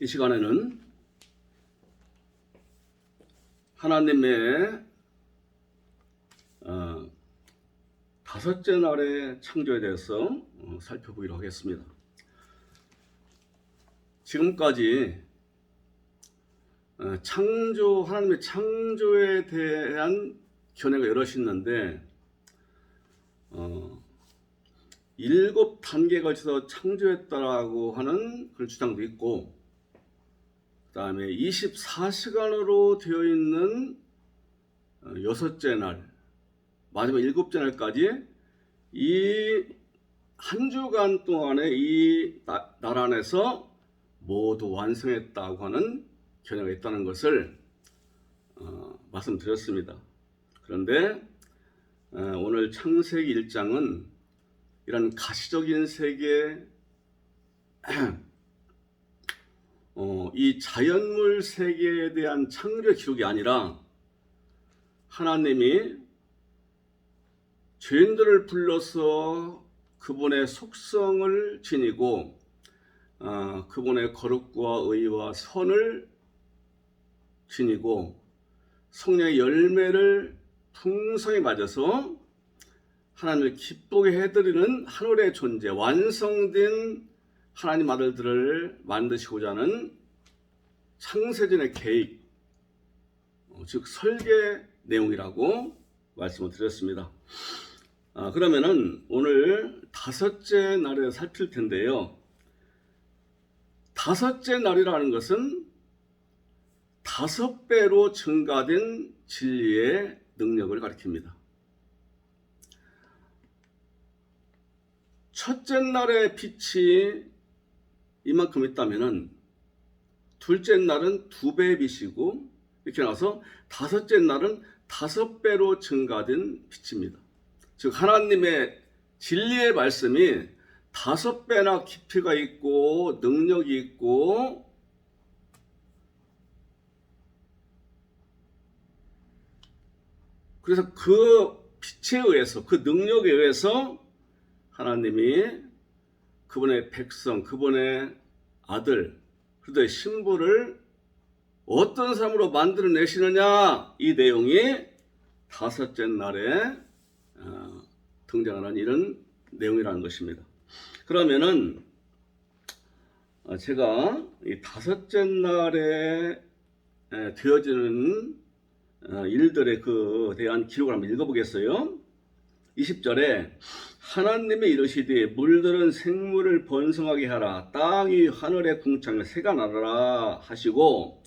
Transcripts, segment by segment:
이 시간에는 하나님의 다섯째 날의 창조에 대해서 살펴보기로 하겠습니다. 지금까지 하나님의 창조에 대한 견해가 여럿이 있는데 7단계에 걸쳐서 창조했다라고 하는 그런 주장도 있고, 그 다음에 24시간으로 되어 있는 여섯째 날, 마지막 7째 날까지 이 한 주간 동안에 이 날 안에서 모두 완성했다고 하는 견해가 있다는 것을 말씀드렸습니다. 그런데 오늘 창세기 1장은 이런 가시적인 세계, 이 자연물 세계에 대한 창조의 기록이 아니라 하나님이 죄인들을 불러서 그분의 속성을 지니고 그분의 거룩과 의와 선을 지니고 성령의 열매를 풍성히 맞아서 하나님을 기쁘게 해드리는 하늘의 존재, 완성된 하나님 아들들을 만드시고자 하는 창세전의 계획, 즉 설계 내용이라고 말씀을 드렸습니다. 그러면은 오늘 다섯째 날에 살필 텐데요. 다섯째 날이라는 것은 5배로 증가된 진리의 능력을 가리킵니다. 첫째 날의 빛이 이만큼 있다면은 둘째 날은 2배의 빛이고, 이렇게 나와서 다섯째 날은 5배로 증가된 빛입니다. 즉 하나님의 진리의 말씀이 5배나 깊이가 있고 능력이 있고, 그래서 그 빛에 의해서, 그 능력에 의해서 하나님이 그분의 백성, 그분의 아들, 그들의 신부를 어떤 삶으로 만들어내시느냐, 이 내용이 다섯째 날에 등장하는 이런 내용이라는 것입니다. 그러면은 제가 이 다섯째 날에 되어지는 일들에 대한 기록을 한번 읽어보겠어요. 20절에 하나님이 이르시되 물들은 생물을 번성하게 하라, 땅 위 하늘의 궁창에 새가 나라 하시고,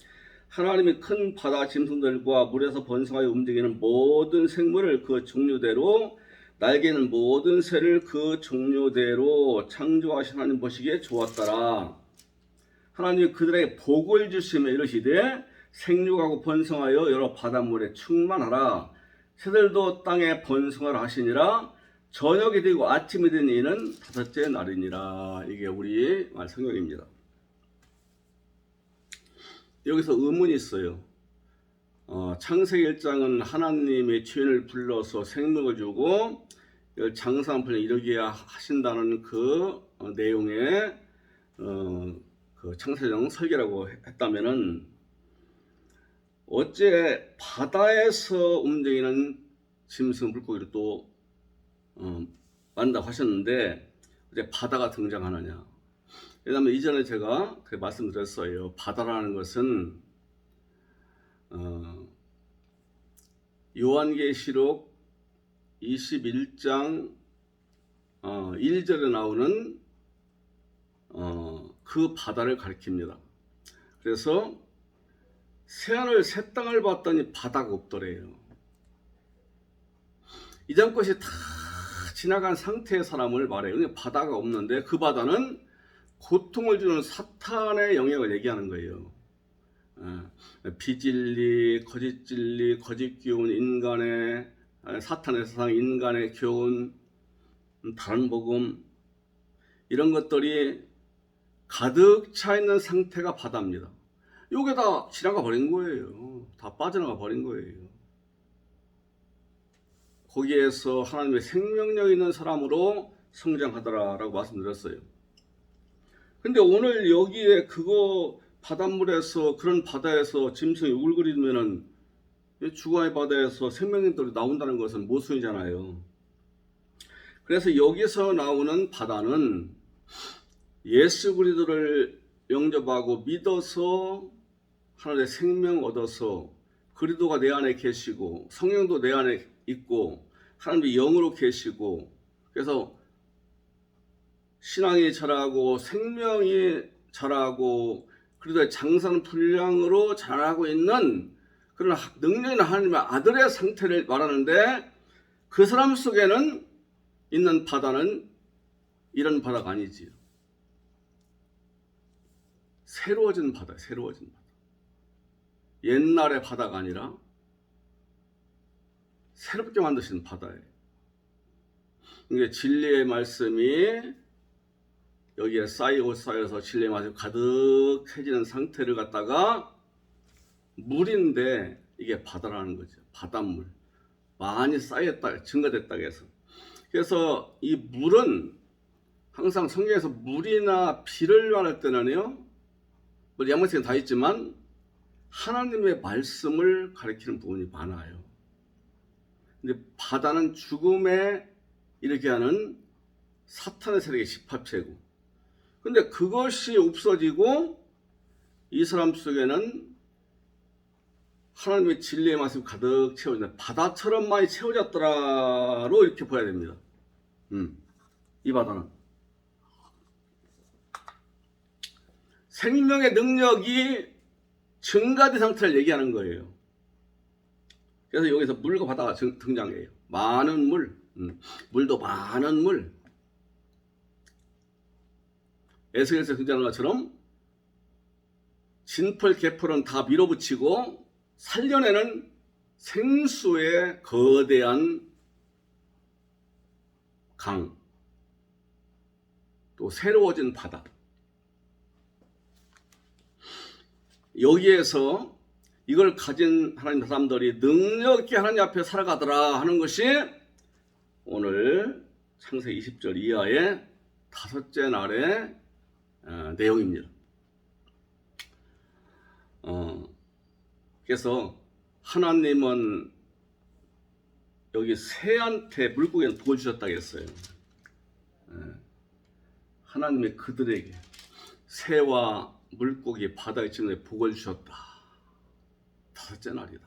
하나님이 큰 바다 짐승들과 물에서 번성하여 움직이는 모든 생물을 그 종류대로, 날개 있는 모든 새를 그 종류대로 창조하신 하나님 보시기에 좋았더라. 하나님이 그들에게 복을 주시며 이르시되 생육하고 번성하여 여러 바닷물에 충만하라. 새들도 땅에 번성하라 하시니라. 저녁이 되고 아침이 된 이는 다섯째 날이니라. 이게 우리 성경입니다. 여기서 의문이 있어요. 창세기 1장은 하나님의 죄인을 불러서 생명을 주고 장사한편에 이르게 하신다는 그 내용의 그 창세전 설계라고 했다면은, 어째 바다에서 움직이는 짐승 물고기를 또 만든다고 하셨는데 이제 바다가 등장하느냐? 왜냐하면 이전에 제가 말씀드렸어요. 바다라는 것은 요한계시록 21장 1절에 나오는 그 바다를 가리킵니다. 그래서 새하늘 새 땅을 봤더니 바다가 없더래요. 이전 것이 다 지나간 상태의 사람을 말해요. 근데 바다가 없는데 그 바다는 고통을 주는 사탄의 영역을 얘기하는 거예요. 비진리, 거짓 진리, 거짓 교훈, 인간의 사탄의 세상, 인간의 교훈, 다른 복음, 이런 것들이 가득 차 있는 상태가 바다입니다. 요게 다 지나가 버린 거예요. 다 빠져나가 버린 거예요. 거기에서 하나님의 생명력 있는 사람으로 성장하더라라고 말씀드렸어요. 근데 오늘 여기에 그거 바닷물에서 그런 바다에서 짐승이 우글거리면은 죽어의 바다에서 생명들이 나온다는 것은 모순이잖아요. 그래서 여기서 나오는 바다는 예수 그리스도를 영접하고 믿어서 하나님의 생명 얻어서 그리스도가 내 안에 계시고 성령도 내 안에 있고 하나님의 영으로 계시고 그래서 신앙이 자라고 생명이 자라고 그리스도의 장선 분량으로 자라고 있는 그런 능력 있는 하나님의 아들의 상태를 말하는데 그 사람 속에는 있는 바다는 이런 바다가 아니지요. 새로워진 바다, 새로워진 바다. 옛날의 바다가 아니라 새롭게 만드신 바다예요. 이게 진리의 말씀이 여기에 쌓여서 진리의 말씀이 가득해지는 상태를 갖다가 물인데 이게 바다라는 거죠. 바닷물. 많이 쌓였다, 증가됐다 해서. 그래서 이 물은 항상 성경에서 물이나 비를 말할 때는요, 뭐 양면성이 다 있지만 하나님의 말씀을 가리키는 부분이 많아요. 근데 바다는 죽음에 이르게 하는 사탄의 세력의 집합체고, 근데 그것이 없어지고 이 사람 속에는 하나님의 진리의 말씀이 가득 채워진다. 바다처럼 많이 채워졌더라로 이렇게 봐야 됩니다. 이 바다는 생명의 능력이 증가된 상태를 얘기하는 거예요. 그래서 여기서 물과 바다가 등장해요. 많은 물, 물도 많은 물. 에스겔에서 등장하는 것처럼 진펄 개펄은 다 밀어붙이고 살려내는 생수의 거대한 강, 또 새로워진 바다. 여기에서 이걸 가진 하나님 사람들이 능력 있게 하나님 앞에 살아가더라 하는 것이 오늘 창세기 20절 이하의 다섯째 날의 내용입니다. 그래서 하나님은 여기 새한테 물고기는 복을 주셨다고 했어요. 하나님이 그들에게 새와 물고기 바다의 친구에 복을 주셨다. 다섯째 날이다.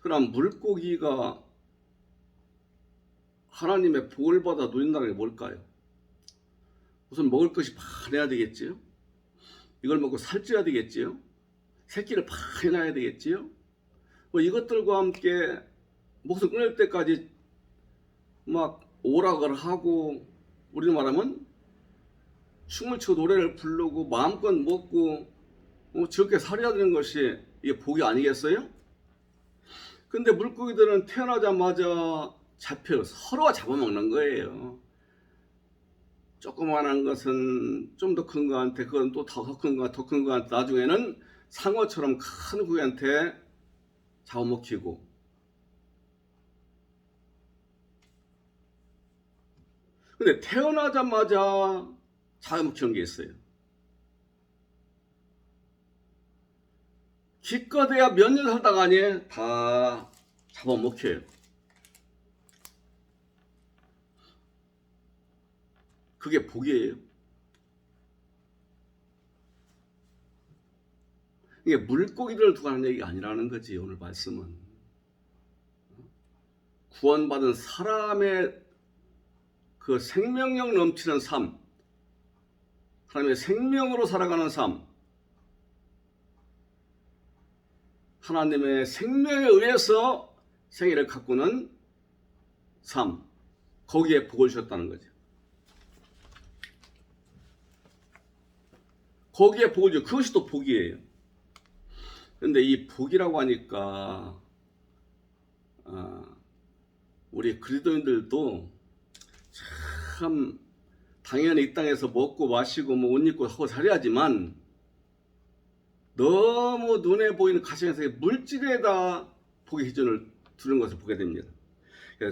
그럼 물고기가 하나님의 복을 받아 누린다는 게 뭘까요? 우선 먹을 것이 많아야 되겠지요. 이걸 먹고 살쪄야 되겠지요. 새끼를 많이 낳아야 되겠지요. 뭐 이것들과 함께 목숨 끊을 때까지 막 오락을 하고, 우리는 말하면 춤을 추고 노래를 부르고 마음껏 먹고 즐겁게 살아야 되는 것이 이게 복이 아니겠어요? 근데 물고기들은 태어나자마자 잡혀요. 서로가 잡아먹는 거예요. 조그만한 것은 좀 더 큰 거한테, 그건 또 더 큰 거, 더 큰 거한테, 나중에는 상어처럼 큰 고기한테 잡아먹히고. 근데 태어나자마자 잡아먹히는 게 있어요. 기껏해야 몇 년 살다가 아니 다 잡아먹혀요. 그게 복이에요. 이게 물고기들을 두고 하는 얘기가 아니라는 거지. 오늘 말씀은 구원받은 사람의 그 생명력 넘치는 삶, 하나님의 생명으로 살아가는 삶, 하나님의 생명에 의해서 생애를 가꾸는 삶, 거기에 복을 주셨다는 거죠. 거기에 복을 줘. 그것이 또 복이에요. 근데 이 복이라고 하니까 우리 그리스도인들도 참 당연히 이 땅에서 먹고 마시고 뭐 옷 입고 하고 살아야지만 너무 눈에 보이는 가시면서 물질에다 복의 기준을 두는 것을 보게 됩니다.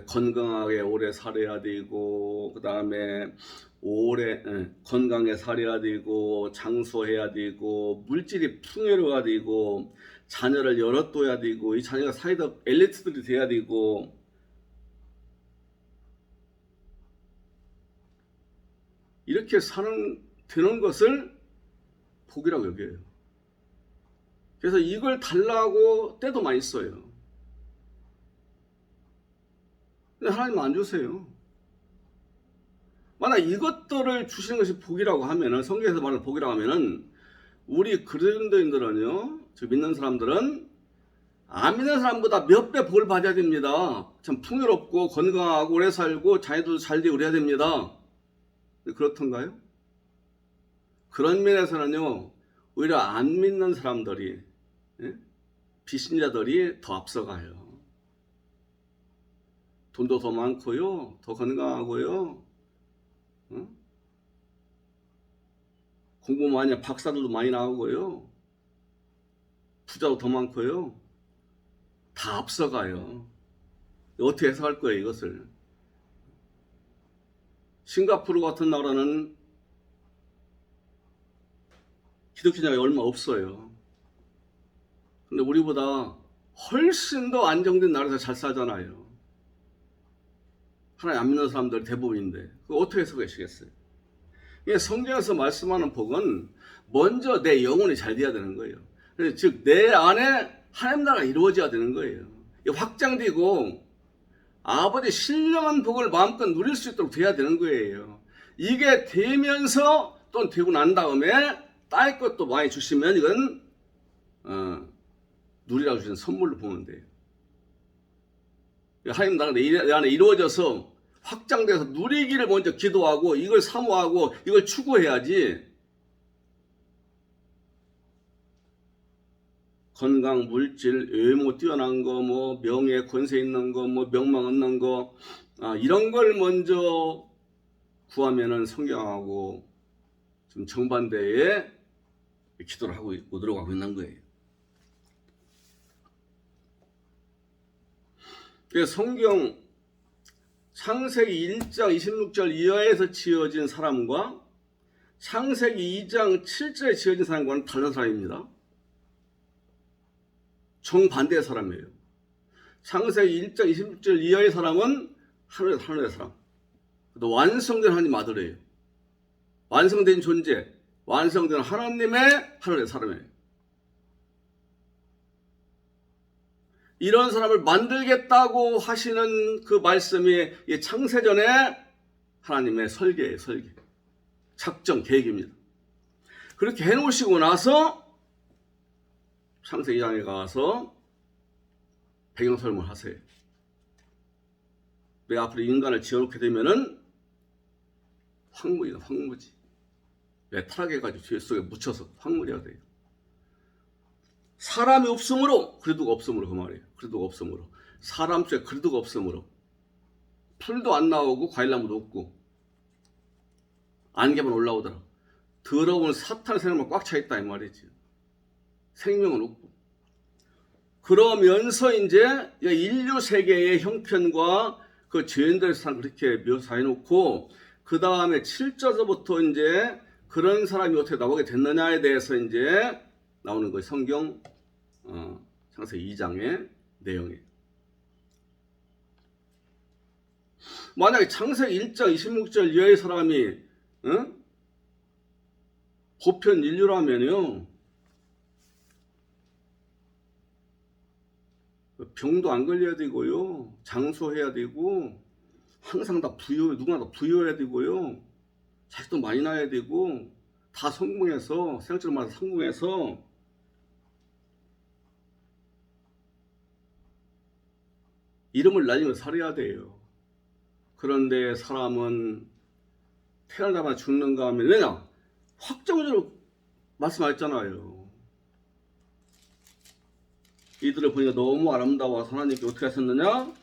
건강하게 오래 살아야 되고, 그 다음에 오래 건강에 살아야 되고, 장수해야 되고, 물질이 풍요로워야 되고, 자녀를 여럿 둬야 되고, 이 자녀가 사회적 엘리트들이 돼야 되고, 이렇게 되는 것을 복이라고 여겨요. 그래서 이걸 달라고 때도 많이 써요. 근데 하나님 안 주세요. 만약 이것들을 주시는 것이 복이라고 하면은, 성경에서 말하는 복이라고 하면은, 우리 그리스도인들은요, 즉 믿는 사람들은 안 믿는 사람보다 몇 배 복을 받아야 됩니다. 참 풍요롭고 건강하고 오래 살고 자녀도 잘 되고 그래야 됩니다. 그렇던가요? 그런 면에서는요, 오히려 안 믿는 사람들이, 비신자들이 더 앞서가요. 돈도 더 많고요, 더 건강하고요, 공부 많이 박사들도 많이 나오고요, 부자도 더 많고요, 다 앞서가요. 어떻게 해석할 거예요, 이것을? 싱가포르 같은 나라는 기독교자가 얼마 없어요. 근데 우리보다 훨씬 더 안정된 나라에서 잘 살잖아요. 하나님 안 믿는 사람들 대부분인데 그거 어떻게 해석하시겠어요? 성경에서 말씀하는 복은 먼저 내 영혼이 잘 돼야 되는 거예요. 즉 내 안에 하나님 나라가 이루어져야 되는 거예요. 확장되고 아버지 신령한 복을 마음껏 누릴 수 있도록 돼야 되는 거예요. 이게 되면서 또 되고 난 다음에 딸 것도 많이 주시면 이건 누리라고 주시는 선물로 보면 돼요. 하나님 나라가 내 안에 이루어져서 확장돼서 누리기를 먼저 기도하고 이걸 사모하고 이걸 추구해야지, 건강, 물질, 외모 뛰어난 거, 뭐 명예, 권세 있는 거, 뭐 명망 얻는 거, 이런 걸 먼저 구하면은 성경하고 좀 정반대의 기도를 하고 있고 들어가고 있는 거예요. 그래서 성경 창세기 1장 26절 이하에서 지어진 사람과 창세기 2장 7절에 지어진 사람과는 다른 사람입니다. 정반대의 사람이에요. 창세기 1장 26절 이하의 사람은 하늘의 사람. 또 완성된 하나님 아들이에요. 완성된 존재, 완성된 하나님의 하늘의 사람이에요. 이런 사람을 만들겠다고 하시는 그 말씀이 창세전에 하나님의 설계예요, 설계. 작정, 계획입니다. 그렇게 해놓으시고 나서 창세기 2장에 가서 배경 설명을 하세요. 내가 앞으로 인간을 지어놓게 되면은 황무지다, 황무지. 왜 타락해가지고 죄 속에 묻혀서 황무지가 돼요. 사람이 없으므로 그리도가 없으므로 그 말이에요. 그리도가 없으므로. 사람 속에 그리도가 없으므로. 풀도 안 나오고 과일나무도 없고 안개만 올라오더라. 더러운 사탄의 생명만 꽉 차 있다 이 말이지. 생명은 없고. 그러면서 이제 인류 세계의 형편과 그 죄인들의 삶을 그렇게 묘사해 놓고 그 다음에 7절서부터 이제 그런 사람이 어떻게 나오게 됐느냐에 대해서 이제 나오는 거예요. 성경 창세기 2장의 내용이에요. 만약에 창세기 1장 26절 이하의 사람이 보편 인류라면요, 병도 안 걸려야 되고요, 장수해야 되고, 항상 다 누구나 다 부유해야 되고요, 자식도 많이 낳아야 되고, 다 성공해서, 생활적으로 성공해서, 이름을 날리면서 살아야 돼요. 그런데 사람은 태어나자마자 죽는가 하면, 왜냐? 확정적으로 말씀하셨잖아요. 이들을 보니까 너무 아름다워서 하나님께 어떻게 하셨느냐?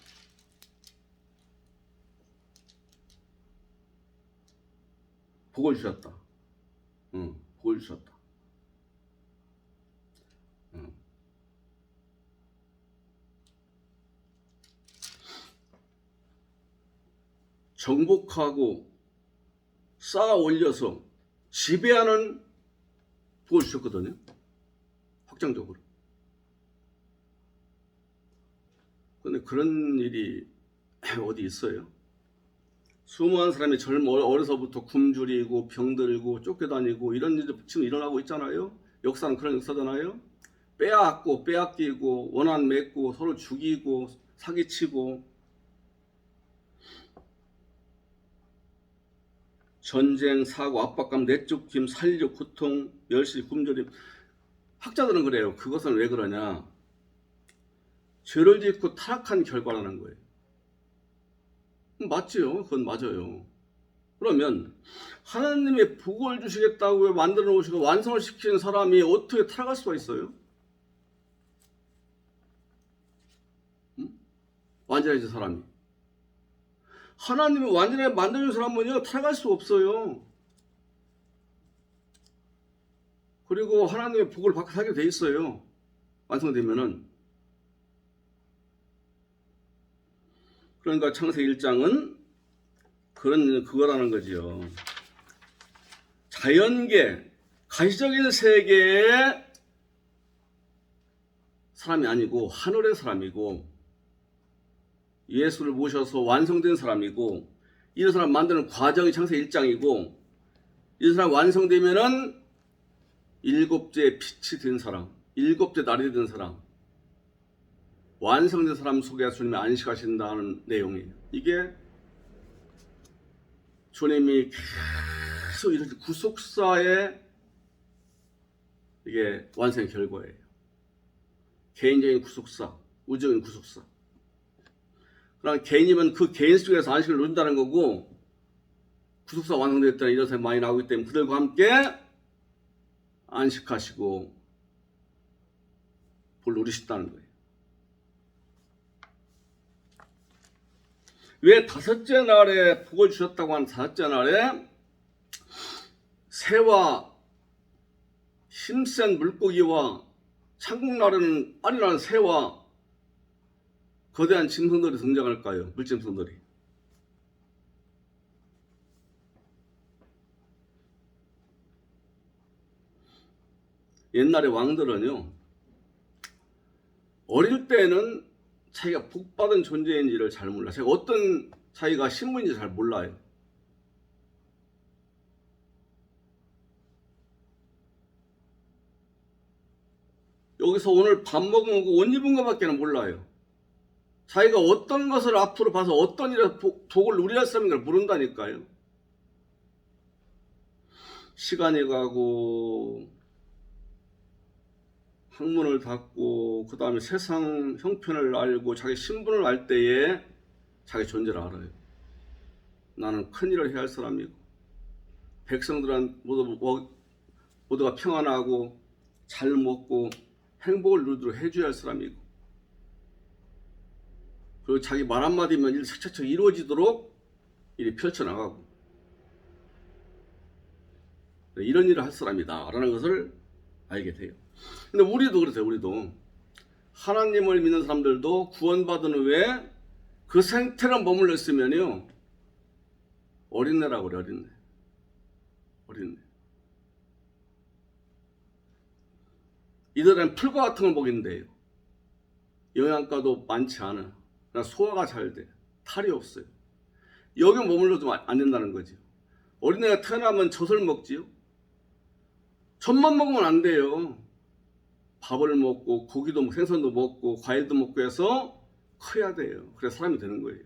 복을 주셨다. 복을 주셨다. 정복하고 쌓아 올려서 지배하는 복을 주셨거든요. 확장적으로. 근데 그런 일이 어디 있어요? 수많은 사람이 어려서부터 굶주리고 병들고 쫓겨다니고 이런 일이 지금 일어나고 있잖아요. 역사는 그런 역사잖아요. 빼앗고 빼앗기고 원한 맺고 서로 죽이고 사기치고 전쟁, 사고, 압박감, 내쫓김, 살육, 고통, 멸시, 굶주림. 학자들은 그래요. 그것은 왜 그러냐? 죄를 짓고 타락한 결과라는 거예요. 맞지요? 그건 맞아요. 그러면 하나님의 복을 주시겠다고 만들어 놓으시고 완성을 시키는 사람이 어떻게 타락할 수가 있어요? 완전해진 사람이. 하나님이 완전하게 만들어준 사람은요, 타락할 수 없어요. 그리고 하나님의 복을 받게 살게 돼 있어요. 완성되면은. 그러니까 창세기 1장은 그거라는 거지요. 자연계, 가시적인 세계의 사람이 아니고 하늘의 사람이고 예수를 모셔서 완성된 사람이고 이 사람 만드는 과정이 창세기 1장이고 이 사람 완성되면은 일곱째 빛이 된 사람, 일곱째 날이 된 사람, 완성된 사람 속에 주님이 안식하신다는 내용이에요. 이게 주님이 계속 이렇게 구속사의 이게 완성의 결과예요. 개인적인 구속사, 우주적인 구속사. 그러나 개인이면 그 개인 속에서 안식을 누린다는 거고 구속사 완성됐다는 이런 사람이 많이 나오기 때문에 그들과 함께 안식하시고 볼 누리셨다는 거예요. 왜 다섯째 날에 복을 주셨다고 하는 다섯째 날에 새와 힘센 물고기와 천국 나라는 아리라는 새와 거대한 짐승들이 등장할까요? 물짐승들이. 옛날의 왕들은요, 어릴 때는 자기가 복받은 존재인지를 잘 몰라요. 자기가 어떤 자기가 신분인지 잘 몰라요. 여기서 오늘 밥 먹고 옷 입은 것밖에는 몰라요. 자기가 어떤 것을 앞으로 봐서 어떤 일에 복을 누릴 사람인가 모른다니까요. 시간이 가고 학문을 닫고 그 다음에 세상 형편을 알고 자기 신분을 알 때에 자기 존재를 알아요. 나는 큰일을 해야 할 사람이고 백성들은 모두가 평안하고 잘 먹고 행복을 누리도록 해줘야 할 사람이고 그리고 자기 말 한마디면 일 착착착 이루어지도록 일이 펼쳐나가고 이런 일을 할 사람이다 라는 것을 알게 돼요. 근데 우리도 그렇대요. 우리도 하나님을 믿는 사람들도 구원받은 후에 그 상태로 머물러 있으면요 어린애라고 그래. 어린애. 이들은 풀과 같은 걸 먹인대요. 영양가도 많지 않아. 그냥 소화가 잘 돼. 탈이 없어요. 여기 머물러도 안 된다는 거죠. 어린애가 태어나면 젖을 먹지요. 젖만 먹으면 안 돼요. 밥을 먹고 고기도 먹고 생선도 먹고 과일도 먹고 해서 커야 돼요. 그래서 사람이 되는 거예요.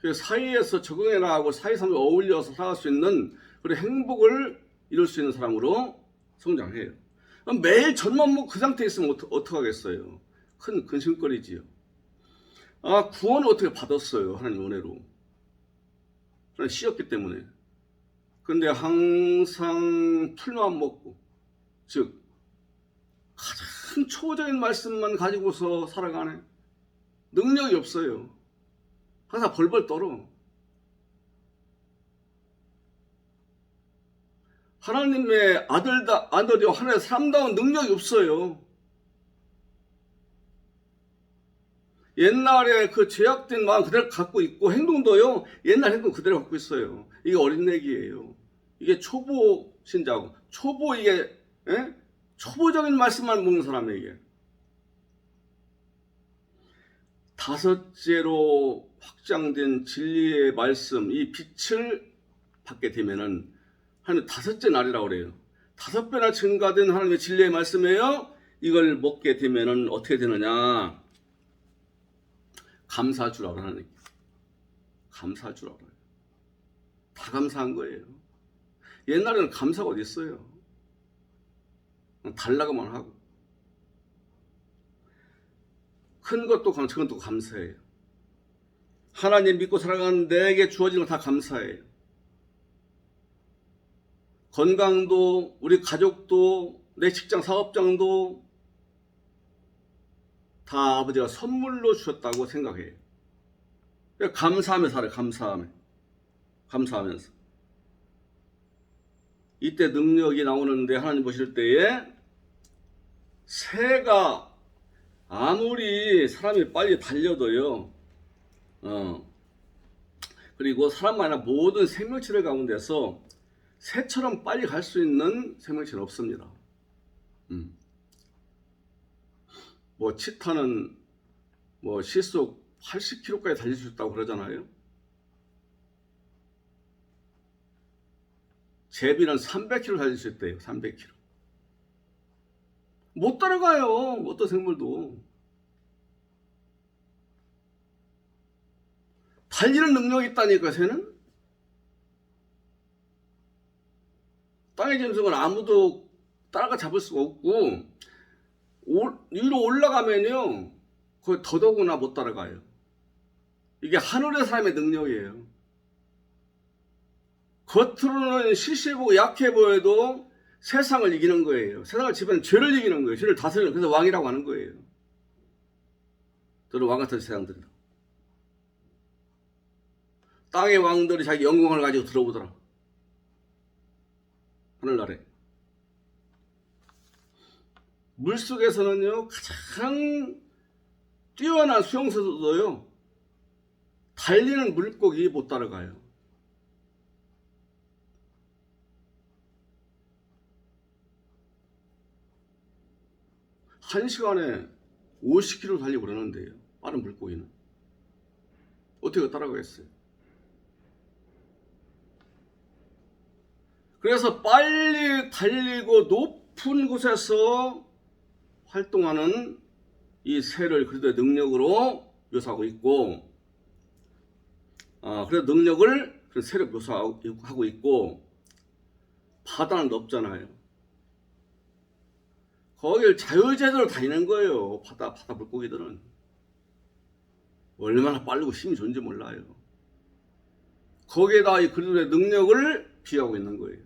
그래서 사이에서 적응해 나가고 사이 사람과 어울려서 살아갈 수 있는 그런 행복을 이룰 수 있는 사람으로 성장해요. 매일 젖만 먹고 그 상태에 있으면 어떡하겠어요. 큰 근심거리지요. 구원을 어떻게 받았어요. 하나님 은혜로. 그냥 씌었기 때문에. 근데 항상 풀만 먹고 즉 가장 초보적인 말씀만 가지고서 살아가네. 능력이 없어요. 항상 벌벌 떨어. 하나님의 아들이요 하나님의 사람다운 능력이 없어요. 옛날에 그 죄악된 마음 그대로 갖고 있고 행동도요. 옛날 행동 그대로 갖고 있어요. 이게 어린애기예요. 이게 초보 신자고 초보 이게 예? 초보적인 말씀만 먹는 사람에게. 다섯째로 확장된 진리의 말씀, 이 빛을 받게 되면은 하나님 다섯째 날이라고 그래요. 5배나 증가된 하나님의 진리의 말씀이에요. 이걸 먹게 되면은 어떻게 되느냐? 감사주라고 하나님. 감사주라고 해요. 다 감사한 거예요. 옛날에는 감사가 어디 있어요? 달라고만 하고. 큰 것도 작은 것도 감사해요. 하나님 믿고 살아가는 내게 주어지는 거 다 감사해요. 건강도 우리 가족도 내 직장 사업장도 다 아버지가 선물로 주셨다고 생각해요. 감사하면서 살아요. 감사하면서. 이때 능력이 나오는데 하나님 보실 때에 새가 아무리 사람이 빨리 달려도요. 그리고 사람만 아니라 모든 생명체들 가운데서 새처럼 빨리 갈 수 있는 생명체는 없습니다. 뭐 치타는 뭐 시속 80km까지 달릴 수 있다고 그러잖아요. 제비는 300km 달릴 수 있대요. 300km. 못 따라가요. 어떤 생물도. 달리는 능력이 있다니까 새는. 땅의 짐승은 아무도 따라가 잡을 수가 없고 위로 올라가면요 거의 더더구나 못 따라가요. 이게 하늘의 사람의 능력이에요. 겉으로는 시시하고 약해 보여도 세상을 이기는 거예요. 세상을 지배하는 죄를 이기는 거예요. 죄를 다스리는, 그래서 왕이라고 하는 거예요. 저는 왕 같은 세상들이다. 땅의 왕들이 자기 영광을 가지고 들어오더라. 하늘나라에. 물속에서는요 가장 뛰어난 수영선수도요 달리는 물고기 못 따라가요. 한 시간에 50km 달리고 그러는데요. 빠른 물고기는. 어떻게 따라가겠어요? 그래서 빨리 달리고 높은 곳에서 활동하는 이 새를 그래도 능력으로 묘사하고 있고, 그래서 능력을 새로 묘사하고 있고, 바다는 넓잖아요. 거길 자유제대로 다니는 거예요. 바다 물고기들은. 얼마나 빠르고 힘이 좋은지 몰라요. 거기에다 이 그리스도의 능력을 비유하고 있는 거예요.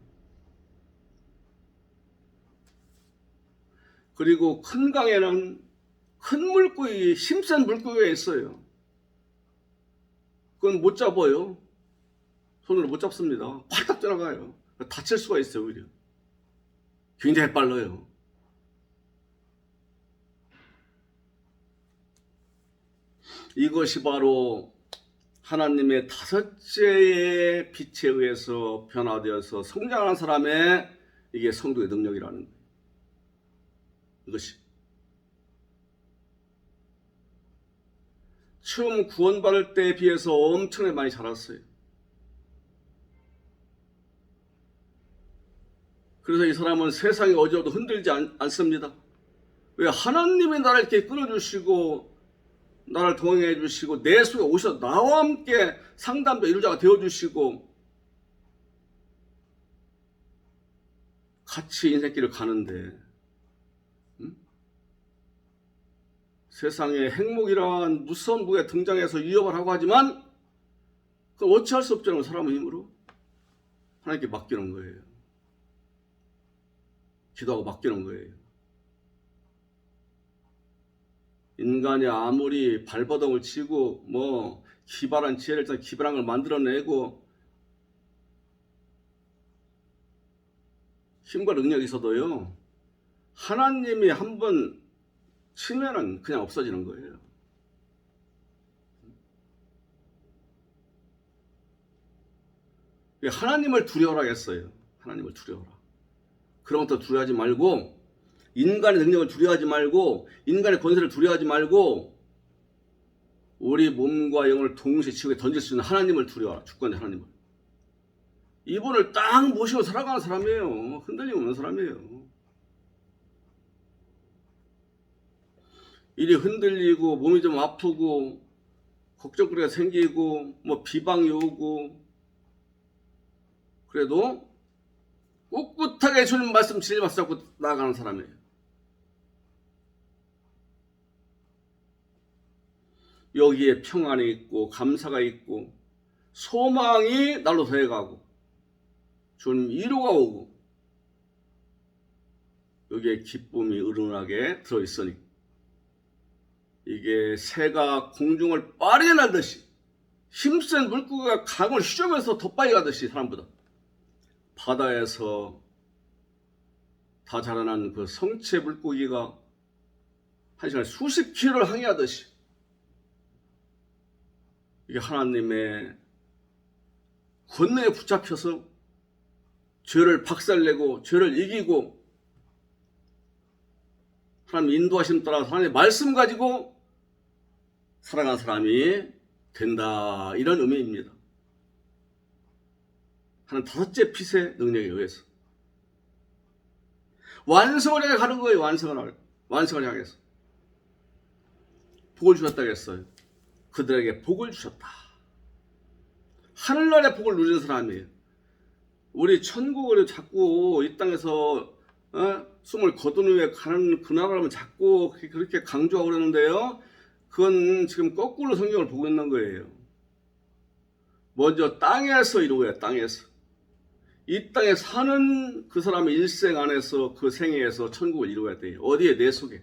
그리고 큰 강에는 큰 물고기, 힘센 물고기가 있어요. 그건 못 잡아요. 손으로 못 잡습니다. 팔딱 들어가요. 다칠 수가 있어요, 오히려. 굉장히 빨라요. 이것이 바로 하나님의 다섯째의 빛에 의해서 변화되어서 성장하는 사람의 이게 성도의 능력이라는 거예요. 이것이. 처음 구원받을 때에 비해서 엄청나게 많이 자랐어요. 그래서 이 사람은 세상에 어디라도 흔들지 않습니다. 왜? 하나님이 나를 이렇게 끌어주시고 나를 동행해 주시고 내 속에 오셔서 나와 함께 상담도 이루자가 되어주시고 같이 인생길을 가는데 세상에 행복이란 무서운 무게 등장해서 위협을 하고 하지만 그 어찌할 수 없잖아요. 사람의 힘으로 하나님께 맡기는 거예요. 기도하고 맡기는 거예요. 인간이 아무리 발버둥을 치고 뭐 기발한 지혜를 기발한 걸 만들어내고 힘과 능력이 있어도요 하나님이 한번 치면은 그냥 없어지는 거예요. 하나님을 두려워라 했어요. 하나님을 두려워라. 그런 것도 두려워하지 말고, 인간의 능력을 두려워하지 말고, 인간의 권세를 두려워하지 말고, 우리 몸과 영을 동시에 지옥에 던질 수 있는 하나님을 두려워하라. 주권자 하나님을. 이분을 딱 모시고 살아가는 사람이에요. 흔들림 없는 사람이에요. 일이 흔들리고 몸이 좀 아프고 걱정거리가 생기고 뭐 비방이 오고 그래도 꿋꿋하게 주님 말씀 진리 말씀 잡고 나아가는 사람이에요. 여기에 평안이 있고 감사가 있고 소망이 날로 더해가고 주님 위로가 오고 여기에 기쁨이 은은하게 들어있으니 이게 새가 공중을 빠르게 날듯이 힘센 물고기가 강을 휘저으면서 더 빨리 가듯이 사람보다 바다에서 다 자라난 그 성체 물고기가 한 시간에 수십 킬로를 항해하듯이 이게 하나님의 권능에 붙잡혀서 죄를 박살내고 죄를 이기고 하나님 인도하심 따라 하나님의 말씀 가지고 살아가는 사람이 된다. 이런 의미입니다. 하나님 다섯째 빛의 능력에 의해서 완성을 향해 가는 거예요. 완성을 향해서 복을 주셨다고 했어요. 그들에게 복을 주셨다. 하늘나라의 복을 누리는 사람이에요. 우리 천국을 자꾸 이 땅에서 숨을 거둔 후에 가는 그 나라를 자꾸 그렇게 강조하고 그러는데요. 그건 지금 거꾸로 성경을 보고 있는 거예요. 먼저 땅에서 이루어야 땅에서. 이 땅에 사는 그 사람의 일생 안에서 그 생애에서 천국을 이루어야 돼요. 어디에? 내 속에.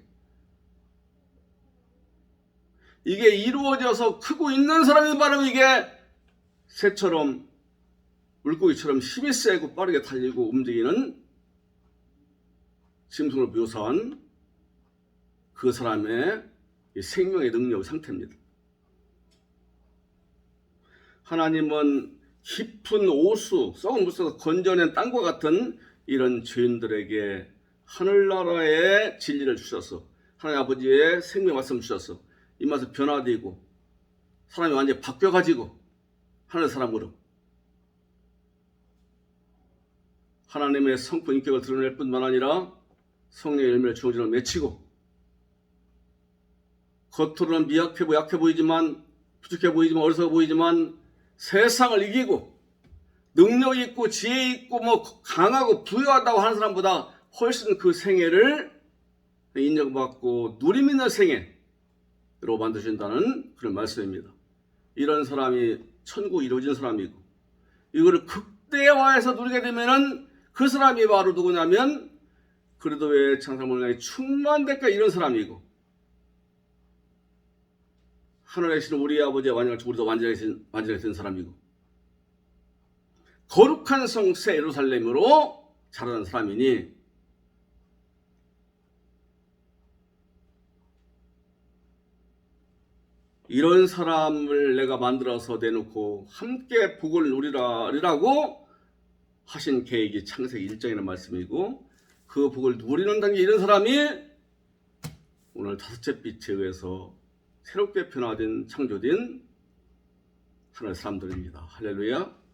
이게 이루어져서 크고 있는 사람이 바로 이게 새처럼 물고기처럼 힘이 세고 빠르게 달리고 움직이는 짐승을 묘사한 그 사람의 생명의 능력 상태입니다. 하나님은 깊은 오수, 썩은 물속에서 건져낸 땅과 같은 이런 죄인들에게 하늘나라의 진리를 주셔서 하나님 아버지의 생명 말씀 주셔서 입맛을 변화되고 사람이 완전히 바뀌어가지고 하늘 사람으로 하나님의 성품 인격을 드러낼 뿐만 아니라 성령의 열매를 주어지는 맺히고 겉으로는 미약해 약해 보이지만 부족해 보이지만 어리석어 보이지만 세상을 이기고 능력 있고 지혜 있고 뭐 강하고 부유하다고 하는 사람보다 훨씬 그 생애를 인정받고 누림 있는 생애로 만드신다는 그런 말씀입니다. 이런 사람이 천국 이루어진 사람이고 이거를 극대화해서 누리게 되면은 그 사람이 바로 누구냐면 그리스도의 창세문에 충만되까 이런 사람이고 하늘에 계신 우리 아버지의 완전한 우리도 완전하게 된 사람이고 거룩한 성 새 예루살렘으로 자라는 사람이니 이런 사람을 내가 만들어서 내놓고 함께 복을 누리라고 하신 계획이 창세기 1장이라는 말씀이고 그 복을 누리는 단계 이런 사람이 오늘 다섯째 빛에 의해서 새롭게 변화된 창조된 하나의 사람들입니다. 할렐루야.